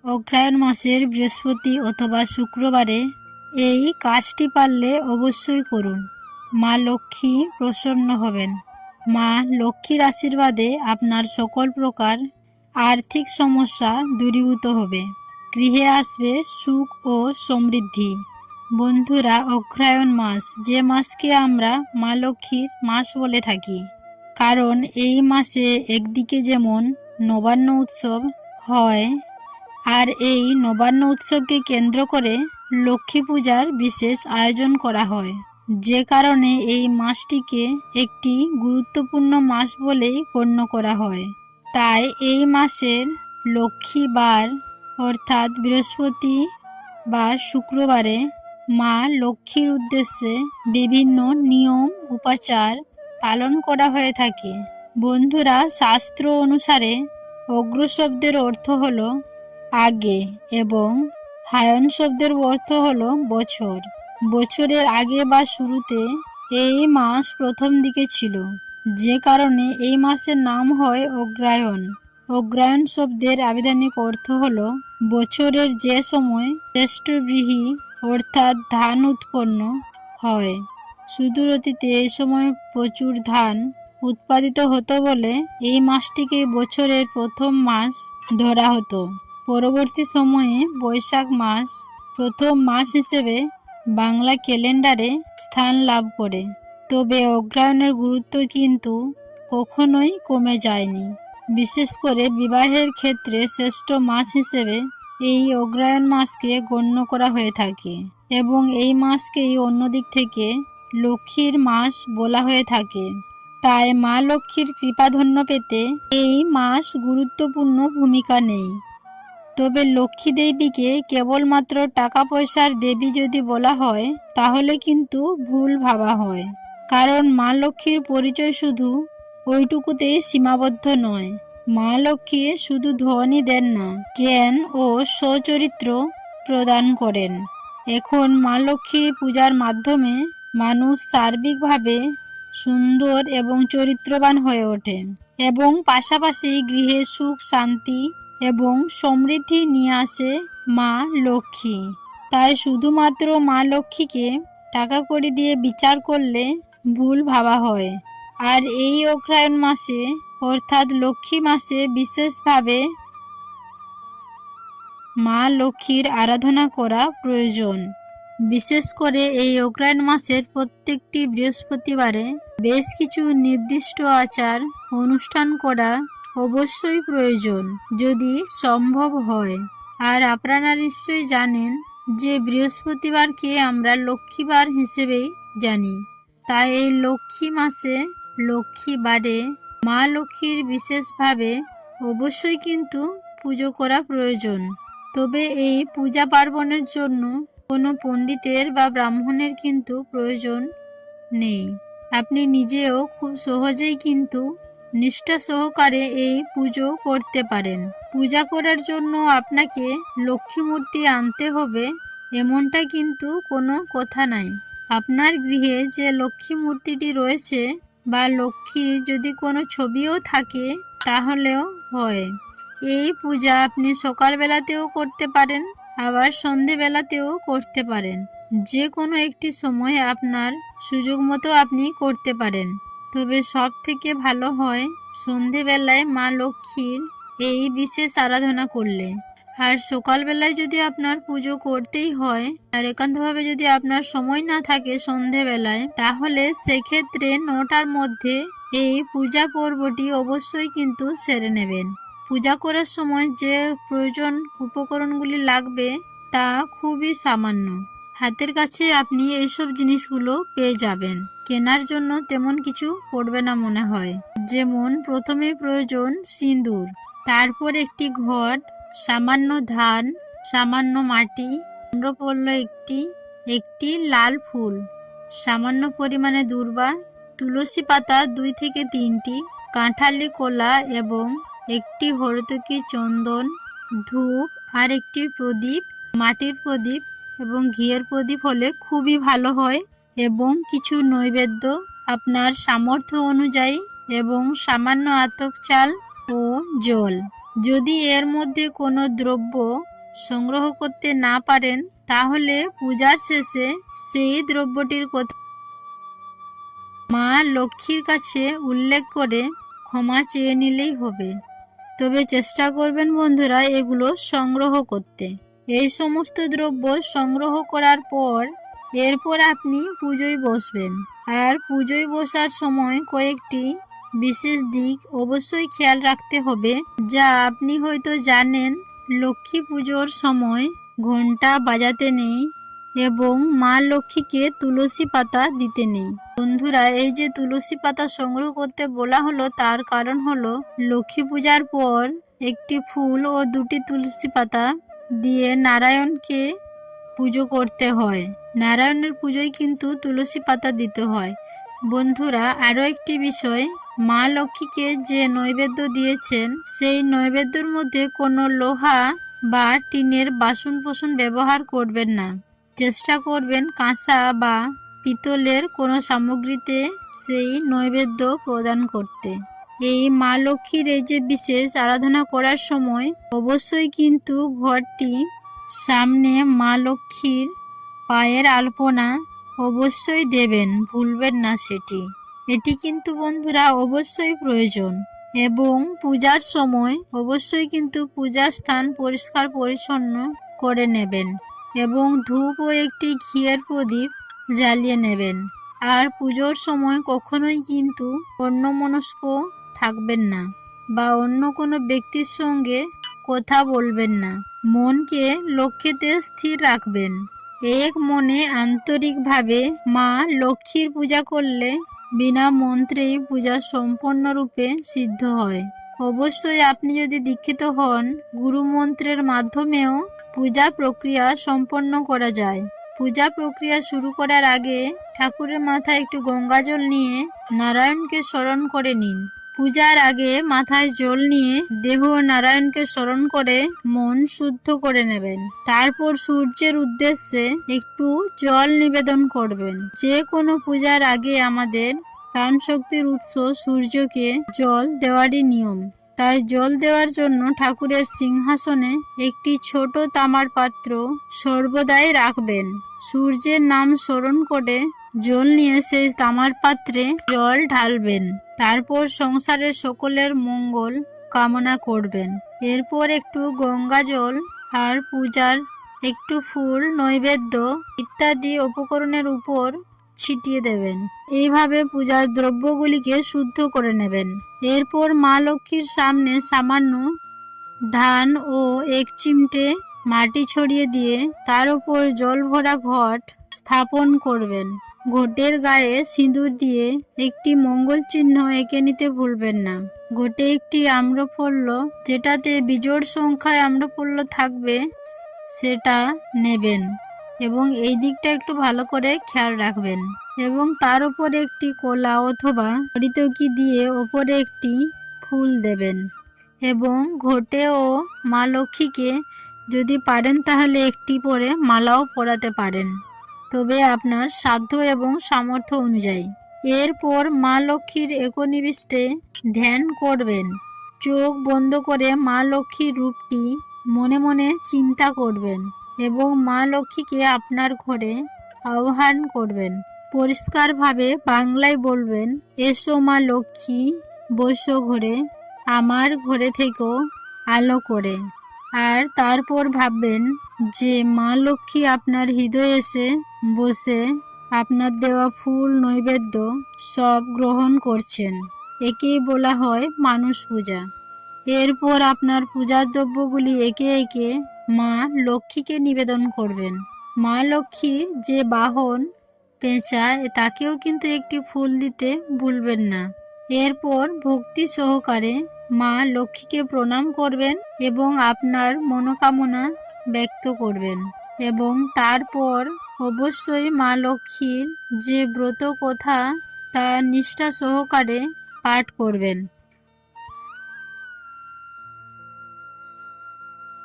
অগ্রহায়ণ মাসের বৃহস্পতি অথবা শুক্রবারে এই কাজটি পারলে অবশ্যই করুন। মা লক্ষ্মী প্রসন্ন হবেন। মা লক্ষ্মীর আশীর্বাদে আপনার সকল প্রকার আর্থিক সমস্যা দূরীভূত হবে। গৃহে আসবে সুখ ও সমৃদ্ধি। বন্ধুরা, অগ্রহায়ণ মাস, যে মাসকে আমরা মা লক্ষ্মীর মাস বলে থাকি, কারণ এই মাসে একদিকে যেমন নবান্ন উৎসব হয়, আর এই নবান্ন উৎসবকে কেন্দ্র করে লক্ষ্মী পূজার বিশেষ আয়োজন করা হয়, যে কারণে এই মাসটিকে একটি গুরুত্বপূর্ণ মাস বলেই গণ্য করা হয়। তাই এই মাসের লক্ষ্মীবার অর্থাৎ বৃহস্পতি বা শুক্রবারে মা লক্ষ্মীর উদ্দেশ্যে বিভিন্ন নিয়ম উপাচার পালন করা হয়ে থাকে। বন্ধুরা, শাস্ত্র অনুসারে অগ্র শব্দের অর্থ হল আগে এবং হায়ন শব্দের অর্থ হল বছর। বছরের আগে বা শুরুতে এই মাস প্রথম দিকে ছিল, যে কারণে এই মাসের নাম হয় অগ্রহায়ণ। অগ্রহায়ণ শব্দের আবিধানিক অর্থ হল বছরের যে সময় জ্যৈষ্ঠবৃহি অর্থাৎ ধান উৎপন্ন হয়। সুদূর অতীতে এই সময় প্রচুর ধান উৎপাদিত হতো বলে এই মাসটিকে বছরের প্রথম মাস ধরা হতো। পরবর্তী সময়ে বৈশাখ মাস প্রথম মাস হিসেবে বাংলা ক্যালেন্ডারে স্থান লাভ করে। তবে অগ্রহায়ণের গুরুত্ব কিন্তু কখনোই কমে যায়নি। বিশেষ করে বিবাহের ক্ষেত্রে শ্রেষ্ঠ মাস হিসেবে এই অগ্রহায়ণ মাসকে গণ্য করা হয়ে থাকে এবং এই মাসকেই অন্যদিক থেকে লক্ষ্মীর মাস বলা হয়ে থাকে। তাই মা লক্ষ্মীর কৃপাধন্য পেতে এই মাস গুরুত্বপূর্ণ ভূমিকা নেই। তবে লক্ষ্মী দেবীকে কেবলমাত্র টাকা পয়সার দেবী যদি বলা হয় তাহলে কিন্তু ভুল ভাবা হয়, কারণ মা লক্ষ্মীর পরিচয় শুধু ওইটুকুতেই সীমাবদ্ধ নয়। মা লক্ষ্মী শুধু ধনই দেন না, জ্ঞান ও সচরিত্র প্রদান করেন। এখন মা লক্ষ্মী পূজার মাধ্যমে মানুষ সার্বিকভাবে সুন্দর এবং চরিত্রবান হয়ে ওঠে এবং পাশাপাশি গৃহে সুখ শান্তি এবং সমৃদ্ধি নিয়ে আসে মা লক্ষ্মী। তাই শুধুমাত্র মা লক্ষ্মীকে টাকা কড়ি দিয়ে বিচার করলে ভুল ভাবা হয়। আর এই অগ্রহায়ণ মাসে অর্থাৎ লক্ষ্মী মাসে বিশেষভাবে মা লক্ষ্মীর আরাধনা করা প্রয়োজন। বিশেষ করে এই অগ্রহায়ণ মাসের প্রত্যেকটি বৃহস্পতিবারে বেশ কিছু নির্দিষ্ট আচার অনুষ্ঠান করা অবশ্যই প্রয়োজন, যদি সম্ভব হয়। আর আপনারা নিশ্চয়ই জানেন যে বৃহস্পতিবারকে আমরা লক্ষ্মীবার হিসেবেই জানি। তাই এই লক্ষ্মী মাসে লক্ষ্মীবারে মা লক্ষ্মীর বিশেষভাবে অবশ্যই কিন্তু পুজো করা প্রয়োজন। তবে এই পূজা পার্বণের জন্য কোনো পণ্ডিতের বা ব্রাহ্মণের কিন্তু প্রয়োজন নেই। আপনি নিজেও খুব সহজেই কিন্তু নিষ্ঠা সহকারে এই পুজো করতে পারেন। পূজা করার জন্য আপনাকে লক্ষ্মী মূর্তি আনতে হবে এমনটা কিন্তু কোনো কথা নাই। আপনার গৃহে যে লক্ষ্মী মূর্তিটি রয়েছে বা লক্ষ্মীর যদি কোনো ছবিও থাকে তাহলেও হয়। এই পূজা আপনি সকালবেলাতেও করতে পারেন, আবার সন্ধেবেলাতেও করতে পারেন। যে কোনো একটি সময় আপনার সুযোগ মতো আপনি করতে পারেন। তবে সব থেকে ভালো হয় সন্ধেবেলায় মা লক্ষ্মীর এই বিশেষ আরাধনা করলে। আর সকালবেলায় যদি আপনার পুজো করতেই হয় আর একান্তভাবে যদি আপনার সময় না থাকে সন্ধেবেলায়, তাহলে সেক্ষেত্রে 9টার মধ্যে এই পূজা পর্বটি অবশ্যই কিন্তু সেরে নেবেন। পূজা করার সময় যে প্রয়োজন উপকরণগুলি লাগবে তা খুবই সামান্য। হাতের কাছে আপনি এইসব জিনিসগুলো পেয়ে যাবেন। কেনার জন্য তেমন কিছু পড়বে না মনে হয়। যেমন প্রথমে প্রয়োজন সিঁদুর, তারপর একটি ঘট, সামান্য ধান, সামান্য মাটি, তাম্রপল্ল একটি লাল ফুল, সামান্য পরিমাণে দূর্বা, তুলসী পাতা 2 থেকে 3টি, কাঁঠালি কলা এবং একটি হরতকি চন্দন, ধূপ আর একটি প্রদীপ, মাটির প্রদীপ এবং ঘিয়ের প্রদীপ হলে খুবই ভালো হয়, এবং কিছু নৈবেদ্য আপনার সামর্থ্য অনুযায়ী এবং সামান্য আতপ চাল ও জল। যদি এর মধ্যে কোনো দ্রব্য সংগ্রহ করতে না পারেন তাহলে পূজার শেষে সেই দ্রব্যটির কথা মা লক্ষ্মীর কাছে উল্লেখ করে ক্ষমা চেয়ে নিলেই হবে। তবে চেষ্টা করবেন বন্ধুরা এগুলো সংগ্রহ করতে। এই সমস্ত দ্রব্য সংগ্রহ করার পর এরপর আপনি পুজোয় বসবেন। আর পুজোয় বসার সময় কয়েকটি বিশেষ দিক অবশ্যই খেয়াল রাখতে হবে, যা আপনি হয়তো জানেন। লক্ষ্মী পুজোর সময় ঘন্টা বাজাতে নেই এবং মা লক্ষ্মীকে তুলসী পাতা দিতে নেই। বন্ধুরা, এই যে তুলসী পাতা সংগ্রহ করতে বলা হলো তার কারণ হলো লক্ষ্মী পূজার পর একটি ফুল ও দুটি তুলসী পাতা দিয়ে নারায়ণকে পুজো করতে হয়। নারায়ণের পুজোয় কিন্তু তুলসী পাতা দিতে হয়। বন্ধুরা, আরও একটি বিষয়, মা লক্ষ্মীকে যে নৈবেদ্য দিয়েছেন সেই নৈবেদ্যর মধ্যে কোনো লোহা বা টিনের বাসন ব্যবহার করবেন না। চেষ্টা করবেন কাঁসা বা পিতলের কোনো সামগ্রীতে সেই নৈবেদ্য প্রদান করতে। এই মা লক্ষ্মীর এই যে বিশেষ আরাধনা করার সময় অবশ্যই কিন্তু ঘরটি সামনে মা লক্ষ্মীর পায়ের আলপনা অবশ্যই দেবেন, ভুলবেন না সেটি। এটি কিন্তু বন্ধুরা অবশ্যই প্রয়োজন। এবং পূজার সময় অবশ্যই কিন্তু পূজার স্থান পরিষ্কার পরিচ্ছন্ন করে নেবেন এবং ধূপ ও একটি ঘিয়ের প্রদীপ জ্বালিয়ে নেবেন। আর পুজোর সময় কখনোই কিন্তু অন্যমনস্ক থাকবেন না বা অন্য কোনো ব্যক্তির সঙ্গে কথা বলবেন না। মনকে লক্ষ্যেতে স্থির রাখবেন। এক মনে আন্তরিকভাবে মা লক্ষ্মীর পূজা করলে বিনা মন্ত্রেই পূজা সম্পূর্ণরূপে সিদ্ধ হয়। অবশ্যই আপনি যদি দীক্ষিত হন, গুরু মন্ত্রের মাধ্যমেও পূজা প্রক্রিয়া সম্পন্ন করা যায়। পূজা প্রক্রিয়া শুরু করার আগে ঠাকুরের মাথায় একটু গঙ্গাজল নিয়ে নারায়ণকে স্মরণ করে নিন। পূজার আগে মাথায় জল নিয়ে দেহ নারায়ণকে স্মরণ করে মন শুদ্ধ করে নেবেন। তারপর সূর্যের উদ্দেশ্যে একটু জল নিবেদন করবেন। যে কোনো পূজার আগে আমাদের প্রাণ শক্তির উৎস সূর্যকে জল দেওয়ারই নিয়ম। তাই জল দেওয়ার জন্য ঠাকুরের সিংহাসনে একটি ছোট তামার পাত্র সর্বদাই রাখবেন। সূর্যের নাম স্মরণ করে জল নিয়ে সেই তামার পাত্রে জল ঢালবেন। তারপর সংসারের সকলের মঙ্গল কামনা করবেন। এরপর একটু গঙ্গা জল আর পূজার একটু ফুল, নৈবেদ্য ইত্যাদি উপকরণের উপর ছিটিয়ে দেবেন। এইভাবে পূজার দ্রব্যগুলিকে শুদ্ধ করে নেবেন। এরপর মা লক্ষ্মীর সামনে সামান্য ধান ও এক চিমটে মাটি ছড়িয়ে দিয়ে তার উপর জল ভরা ঘট স্থাপন করবেন। ঘটের গায়ে সিঁদুর দিয়ে একটি মঙ্গল চিহ্ন এঁকে নিতে ভুলবেন না। ঘটে একটি আম্রপল্ল, যেটাতে বিজোড় সংখ্যায় আম্রপল্ল থাকবে, সেটা নেবেন এবং এই দিকটা একটু ভালো করে খেয়াল রাখবেন। এবং তার উপরে একটি কলা অথবা হরিতকি দিয়ে ওপরে একটি ফুল দেবেন। এবং ঘটে ও মা লক্ষ্মীকে যদি পারেন তাহলে একটি করে মালাও পরাতে পারেন, তবে আপনার সাধ্য এবং সামর্থ্য অনুযায়ী। এরপর মা লক্ষ্মীর একনিবিষ্টে ধ্যান করবেন। চোখ বন্ধ করে মা লক্ষ্মীর রূপটি মনে মনে চিন্তা করবেন এবং মা লক্ষ্মীকে আপনার ঘরে আহ্বান করবেন। পরিষ্কারভাবে বাংলায় বলবেন, এসো মা লক্ষ্মী, বসো ঘরে, আমার ঘরে থেকেও আলো করে। আর তারপর ভাববেন যে মা লক্ষ্মী আপনার হৃদয়ে এসে বসে আপনার দেওয়া ফুল, নৈবেদ্য সব গ্রহণ করছেন। একেই বলা হয় মানুষ পূজা। এরপর আপনার পূজার দ্রব্যগুলি একে একে মা লক্ষ্মীকে নিবেদন করবেন। মা লক্ষ্মীর যে বাহন পেঁচা, তাকেও কিন্তু একটি ফুল দিতে ভুলবেন না। এরপর ভক্তি সহকারে মা লক্ষ্মীকে প্রণাম করবেন এবং আপনার মনোকামনা ব্যক্ত করবেন। এবং তারপর অবশ্যই মা লক্ষ্মীর যে ব্রত কথা তা নিষ্ঠা সহকারে পাঠ করবেন।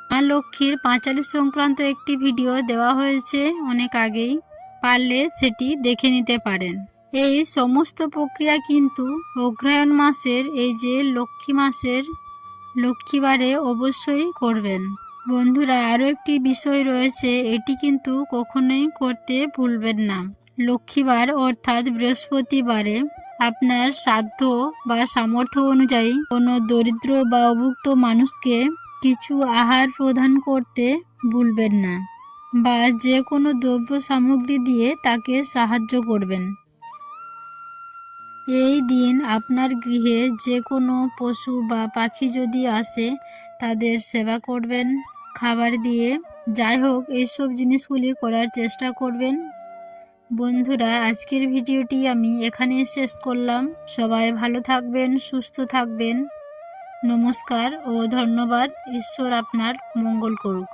মা লক্ষ্মীর পাঁচালী সংক্রান্ত একটি ভিডিও দেওয়া হয়েছে অনেক আগেই, পারলে সেটি দেখে নিতে পারেন। এই সমস্ত প্রক্রিয়া কিন্তু অগ্রহায়ণ মাসের এই যে লক্ষ্মী মাসের লক্ষ্মীবারে অবশ্যই করবেন। বন্ধুরা, আরও একটি বিষয় রয়েছে, এটি কিন্তু কখনোই করতে ভুলবেন না। লক্ষ্মীবার অর্থাৎ বৃহস্পতিবারে আপনার সাধ্য বা সামর্থ্য অনুযায়ী কোনো দরিদ্র বা অভুক্ত মানুষকে কিছু আহার প্রদান করতে ভুলবেন না, বা যে কোনো দ্রব্য সামগ্রী দিয়ে তাকে সাহায্য করবেন। এই দিন আপনার গৃহে যে কোনো পশু বা পাখি যদি আসে তাদের সেবা করবেন খাবার দিয়ে। যাই হোক, এইসব জিনিসগুলি করার চেষ্টা করবেন। বন্ধুরা, আজকের ভিডিওটি আমি এখানে শেষ করলাম। সবাই ভালো থাকবেন, সুস্থ থাকবেন। নমস্কার ও ধন্যবাদ। ঈশ্বর আপনার মঙ্গল করুক।